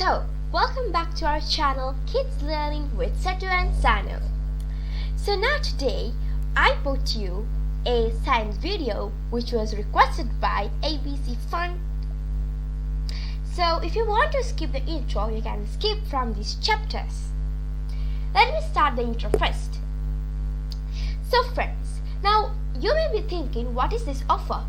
So, welcome back to our channel Kids Learning with Sethu and Sanu. So now today, I brought you a science video which was requested by ABC Fun. So if you want to skip the intro, you can skip from these chapters. Let me start the intro first. So friends, now you may be thinking, what is this offer?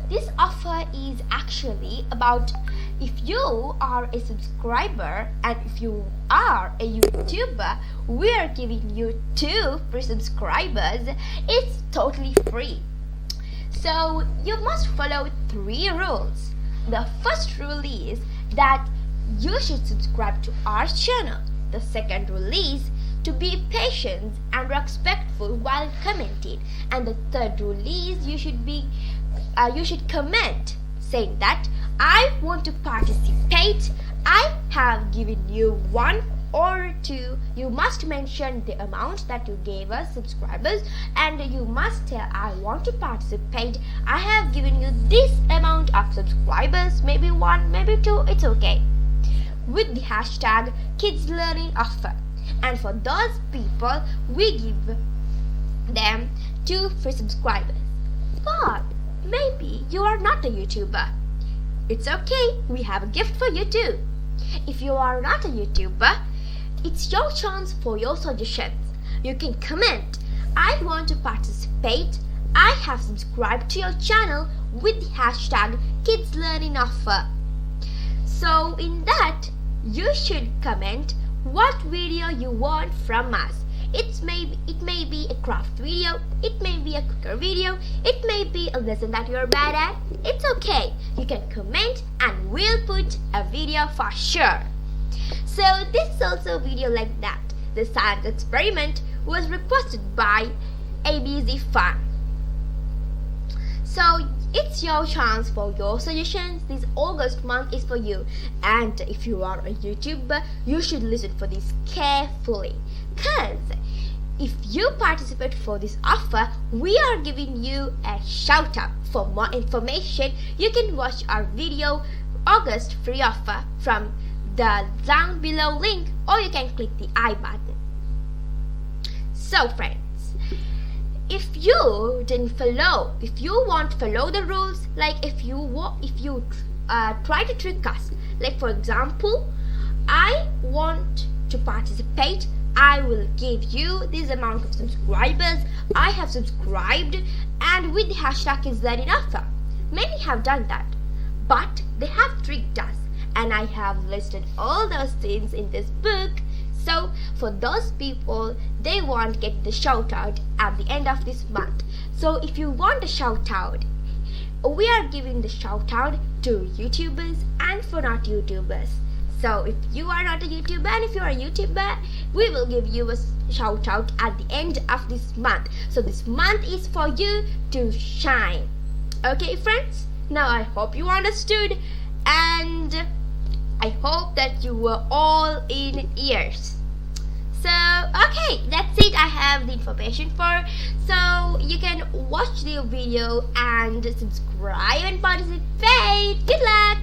This offer is actually about if you are a subscriber and if you are a YouTuber, we are giving you 2 free subscribers. It's totally free. So you must follow 3 rules. The first rule is that you should subscribe to our channel. The second rule is to be patient and respectful while commenting. And the third rule is you should comment saying that I want to participate. I have given you 1 or 2. You must mention the amount that you gave us subscribers, and you must tell I want to participate. I have given you this amount of subscribers, maybe 1, maybe 2, it's okay, with the hashtag Kidslearningoffer. And for those people, we give them 2 free subscribers. But maybe you are not a YouTuber. It's okay, we have a gift for you too. If you are not a YouTuber, it's your chance for your suggestions. You can comment, I want to participate. I have subscribed to your channel with the hashtag Kidslearningoffer. So in that, you should comment what video you want from us. It may be a craft video, it may be a cooker video, it may be a lesson that you're bad at. It's okay. You can comment and we'll put a video for sure. So this is also a video like that. The science experiment was requested by ABC Fun. So it's your chance for your suggestions. This August month is for you. And if you are a YouTuber, you should listen for this carefully. Because if you participate for this offer, we are giving you a shout out. For more information, you can watch our video August free offer from the down below link, or you can click the I button. So friends, if you want to follow the rules, like if you try to trick us, like for example, I want to participate, I will give you this amount of subscribers. I have subscribed, and with the hashtag Kidslearningoffer. Many have done that, but they have tricked us, and I have listed all those things in this book. So for those people, they won't get the shout out at the end of this month. So if you want a shout out, we are giving the shout out to YouTubers and for not YouTubers. So if you are not a YouTuber and if you are a YouTuber, we will give you a shout out at the end of this month. So this month is for you to shine. Okay friends, now I hope you understood, and I hope that you were all in ears. So okay, that's it. I have the information for. So you can watch the video and subscribe and participate. Good luck.